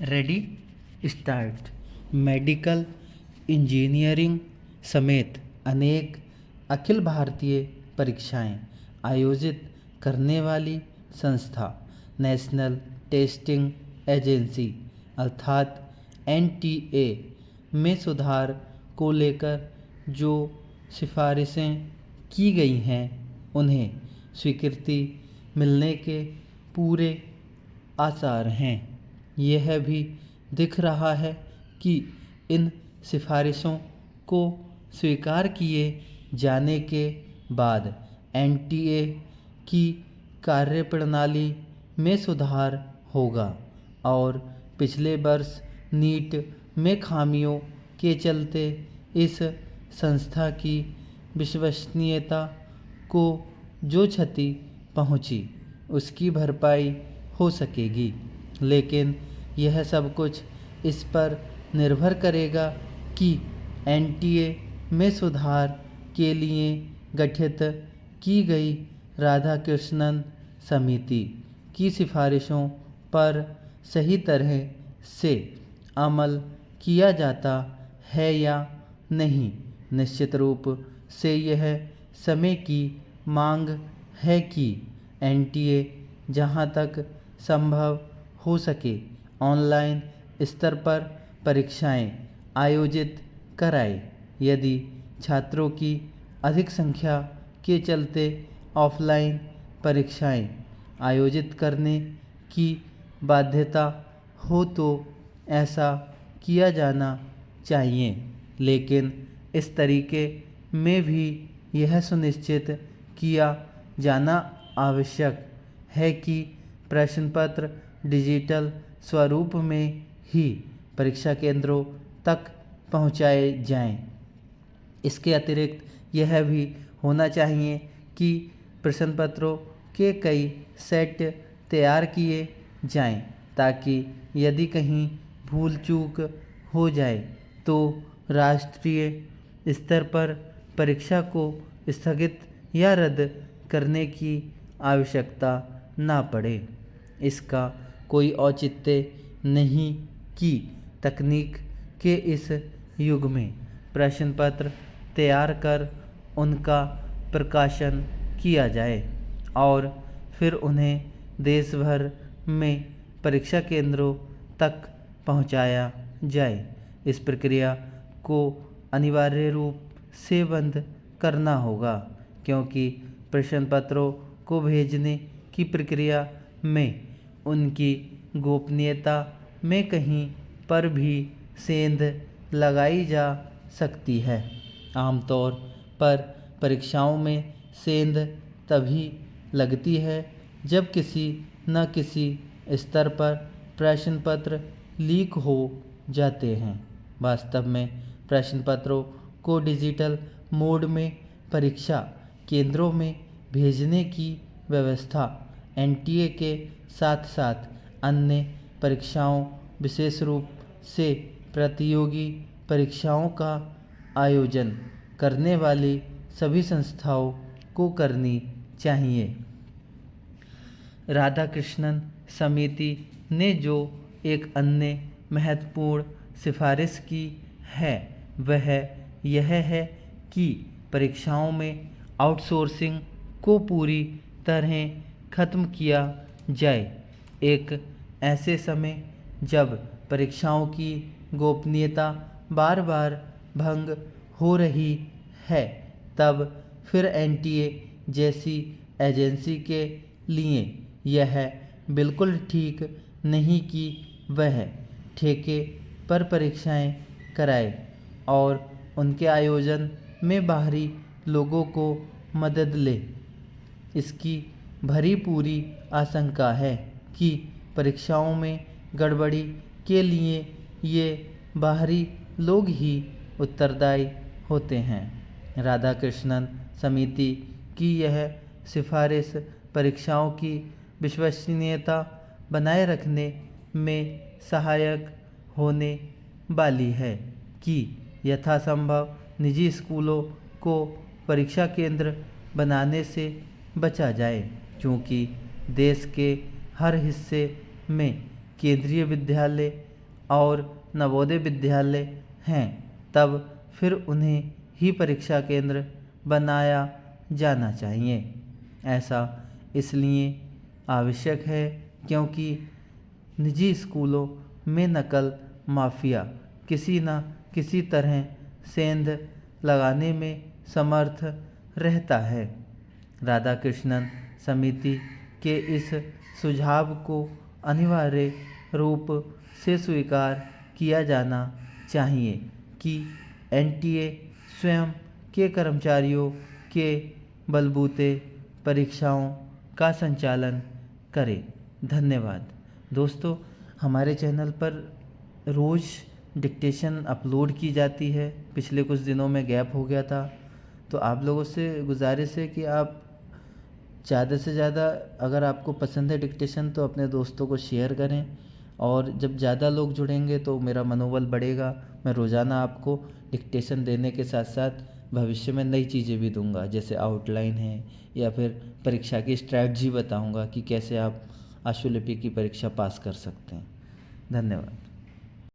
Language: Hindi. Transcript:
Ready start. मेडिकल इंजीनियरिंग समेत अनेक अखिल भारतीय परीक्षाएं आयोजित करने वाली संस्था नेशनल टेस्टिंग एजेंसी अर्थात एनटीए में सुधार को लेकर जो सिफारिशें की गई हैं उन्हें स्वीकृति मिलने के पूरे आसार हैं। यह भी दिख रहा है कि इन सिफारिशों को स्वीकार किए जाने के बाद एनटीए की कार्यप्रणाली में सुधार होगा और पिछले वर्ष नीट में खामियों के चलते इस संस्था की विश्वसनीयता को जो क्षति पहुंची उसकी भरपाई हो सकेगी। लेकिन यह सब कुछ इस पर निर्भर करेगा कि एनटीए में सुधार के लिए गठित की गई राधाकृष्णन समिति की सिफारिशों पर सही तरह से अमल किया जाता है या नहीं। निश्चित रूप से यह समय की मांग है कि एनटीए जहां तक संभव हो सके ऑनलाइन स्तर पर परीक्षाएं आयोजित कराए। यदि छात्रों की अधिक संख्या के चलते ऑफलाइन परीक्षाएं आयोजित करने की बाध्यता हो तो ऐसा किया जाना चाहिए। लेकिन इस तरीके में भी यह सुनिश्चित किया जाना आवश्यक है कि प्रश्न पत्र डिजिटल स्वरूप में ही परीक्षा केंद्रों तक पहुंचाए जाएं। इसके अतिरिक्त यह भी होना चाहिए कि प्रश्न पत्रों के कई सेट तैयार किए जाएं ताकि यदि कहीं भूल चूक हो जाए तो राष्ट्रीय स्तर पर परीक्षा को स्थगित या रद्द करने की आवश्यकता ना पड़े। इसका कोई औचित्य नहीं कि तकनीक के इस युग में प्रश्न पत्र तैयार कर उनका प्रकाशन किया जाए और फिर उन्हें देश भर में परीक्षा केंद्रों तक पहुंचाया जाए। इस प्रक्रिया को अनिवार्य रूप से बंद करना होगा क्योंकि प्रश्न पत्रों को भेजने की प्रक्रिया में उनकी गोपनीयता में कहीं पर भी सेंध लगाई जा सकती है। आमतौर पर परीक्षाओं में सेंध तभी लगती है जब किसी न किसी स्तर पर प्रश्न पत्र लीक हो जाते हैं। वास्तव में प्रश्न पत्रों को डिजिटल मोड में परीक्षा केंद्रों में भेजने की व्यवस्था एनटीए के साथ साथ अन्य परीक्षाओं विशेष रूप से प्रतियोगी परीक्षाओं का आयोजन करने वाली सभी संस्थाओं को करनी चाहिए। राधाकृष्णन समिति ने जो एक अन्य महत्वपूर्ण सिफारिश की है वह यह है कि परीक्षाओं में आउटसोर्सिंग को पूरी तरह खत्म किया जाए। एक ऐसे समय जब परीक्षाओं की गोपनीयता बार बार भंग हो रही है तब फिर एनटीए जैसी एजेंसी के लिए यह बिल्कुल ठीक नहीं कि वह ठेके पर परीक्षाएं कराए और उनके आयोजन में बाहरी लोगों को मदद ले। इसकी भरी पूरी आशंका है कि परीक्षाओं में गड़बड़ी के लिए ये बाहरी लोग ही उत्तरदायी होते हैं। राधाकृष्णन समिति की यह सिफारिश परीक्षाओं की विश्वसनीयता बनाए रखने में सहायक होने वाली है कि यथासंभव निजी स्कूलों को परीक्षा केंद्र बनाने से बचा जाए। क्योंकि देश के हर हिस्से में केंद्रीय विद्यालय और नवोदय विद्यालय हैं तब फिर उन्हें ही परीक्षा केंद्र बनाया जाना चाहिए। ऐसा इसलिए आवश्यक है क्योंकि निजी स्कूलों में नकल माफिया किसी न किसी तरह सेंध लगाने में समर्थ रहता है। राधाकृष्णन समिति के इस सुझाव को अनिवार्य रूप से स्वीकार किया जाना चाहिए कि एनटीए स्वयं के कर्मचारियों के बलबूते परीक्षाओं का संचालन करे। धन्यवाद। दोस्तों, हमारे चैनल पर रोज़ डिक्टेशन अपलोड की जाती है। पिछले कुछ दिनों में गैप हो गया था, तो आप लोगों से गुजारिश है कि आप ज़्यादा से ज़्यादा, अगर आपको पसंद है डिक्टेशन, तो अपने दोस्तों को शेयर करें। और जब ज़्यादा लोग जुड़ेंगे तो मेरा मनोबल बढ़ेगा। मैं रोज़ाना आपको डिक्टेशन देने के साथ साथ भविष्य में नई चीज़ें भी दूंगा, जैसे आउटलाइन है या फिर परीक्षा की स्ट्रैटेजी बताऊंगा कि कैसे आप आशुलिपि की परीक्षा पास कर सकते हैं। धन्यवाद।